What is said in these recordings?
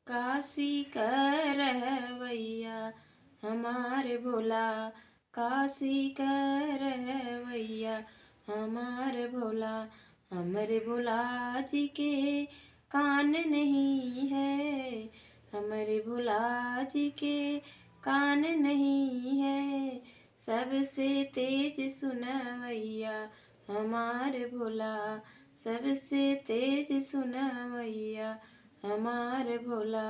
काशी का रहवैया हमारे भोला, काशी का रहवैया हमारे भोला। हमारे भोला जी के कान नहीं है, हमारे भोला जी के कान नहीं है। सबसे तेज सुनवैया हमारे भोला, सबसे तेज सुनवैया हमार भोला।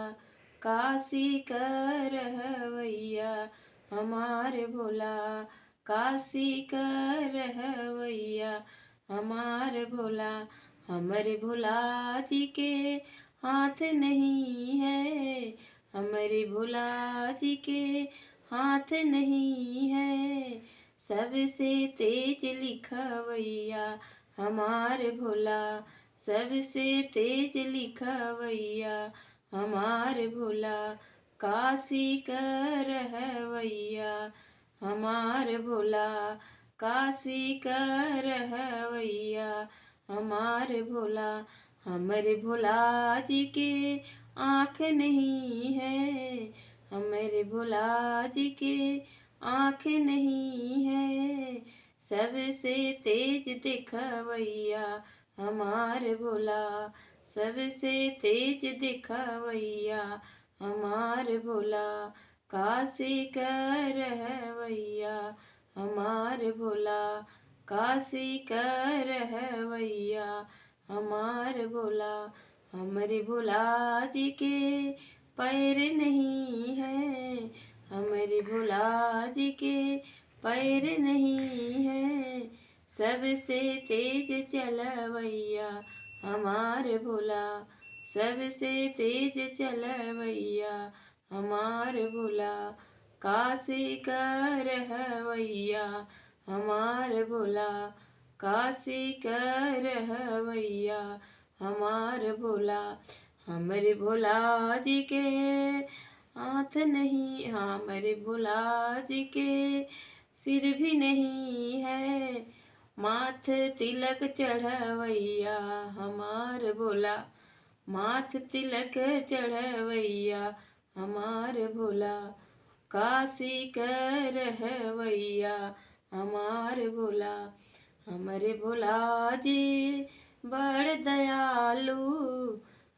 काशी का रहवैया हमार भोला, काशी का रहवैया हमार भोला। हमारे भोला जी के हाथ नहीं है, हमारे भोला जी के हाथ नहीं है। सबसे तेज लिखवैया हमार भोला, सबसे तेज लिखवैया हमार भोला। काशी का रहवैया हमार भोला, काशी का रहवैया हमार भोला। हमारे भोला जी के आँख नहीं है, हमारे भोला जी के आँख नहीं है। सबसे तेज दिखवैया हमार भोला, सबसे तेज दिखवैया हमार भोला। काशी का रहवैया हमार भोला, काशी का रहवैया हमार भोला। हमारे भोला जी के पैर नहीं है, हमारे भोला जी के पैर नहीं है। सबसे तेज चलवैया हमार भोला, सबसे तेज चलवैया हमार भोला। काशी का रहवैया हमार भोला, काशी का रहवैया हमार भोला। हमारे भोला जी के हाथ नहीं, हमारे भोला जी के सिर भी नहीं है। माथ तिलक चढ़वैया हमार भोला, माथ तिलक चढ़वैया हमार भोला। काशी का रहवैया हमार भोला। हमारे भोला जी बड़ दयालु,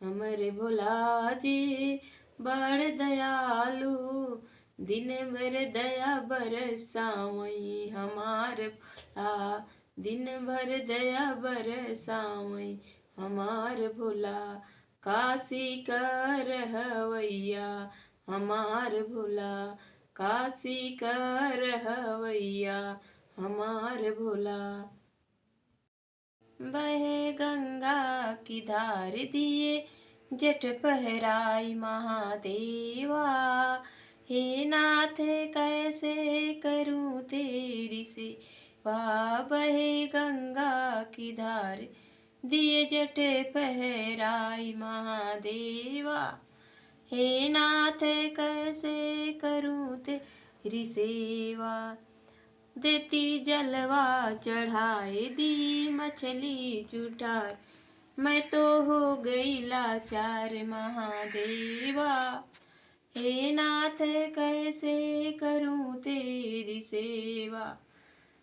हमारे भोला जी बड़ दयालु। दिन भर दया बरसावई हमार भोला, दिन भर दया बरसावई हमार भोला। काशी का रहवैया हमार भोला, काशी का रहवैया हमार भोला। बहे गंगा की धार दिए जट पहराई महादेवा। हे नाथ कैसे करूं तेरी सेवा, बहे गंगा की धार दिए जट पहराई महादेवा। हे नाथ कैसे करूं तेरी सेवा। देती जलवा चढ़ाए दी मछली जुटार, मैं तो हो गई लाचार महादेवा। हे नाथ कैसे करूं तेरी सेवा।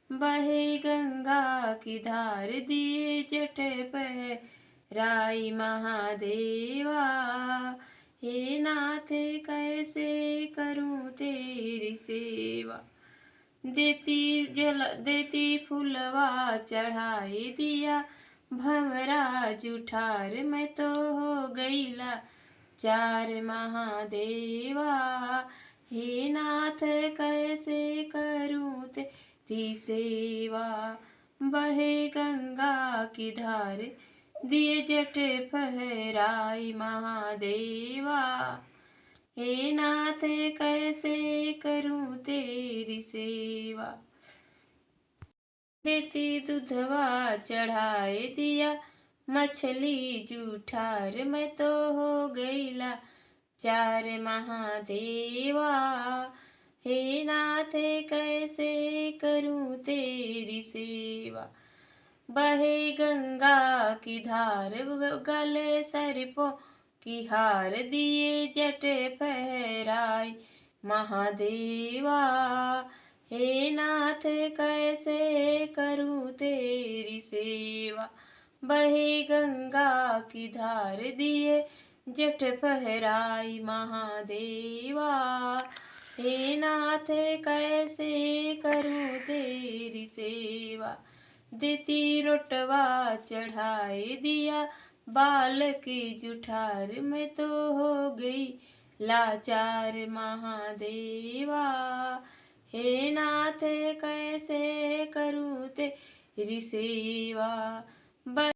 बहे गंगा की धार दिए जट पहराई महादेवा। हे नाथ कैसे करूं तेरी सेवा। देती फुलवा चढ़ाई दिया भंवरा जुठार, मैं तो हो गईला चार महादेवा। हे नाथ कैसे करूं तेरी सेवा। बहे गंगा की धार दिए जट फहराई महादेवा। हे नाथ कैसे करूं तेरी सेवा। देती दूधवा चढ़ाए दिया मछली जूठार, मैं तो हो गईला चार महादेवा। हे नाथ कैसे करूं तेरी सेवा। बहे गंगा की धार गले सर पो कि हार दिए जट फहराई महादेवा। हे नाथ कैसे करूं तेरी सेवा, बहे गंगा की धार दिए जट फहराई महादेवा। हे नाथ कैसे करूं तेरी सेवा, देती रोटवा चढ़ाए दिया बाल की जुठार, मैं तो हो गई लाचार महादेवा। हे नाथ कैसे करूं तेरी सेवा।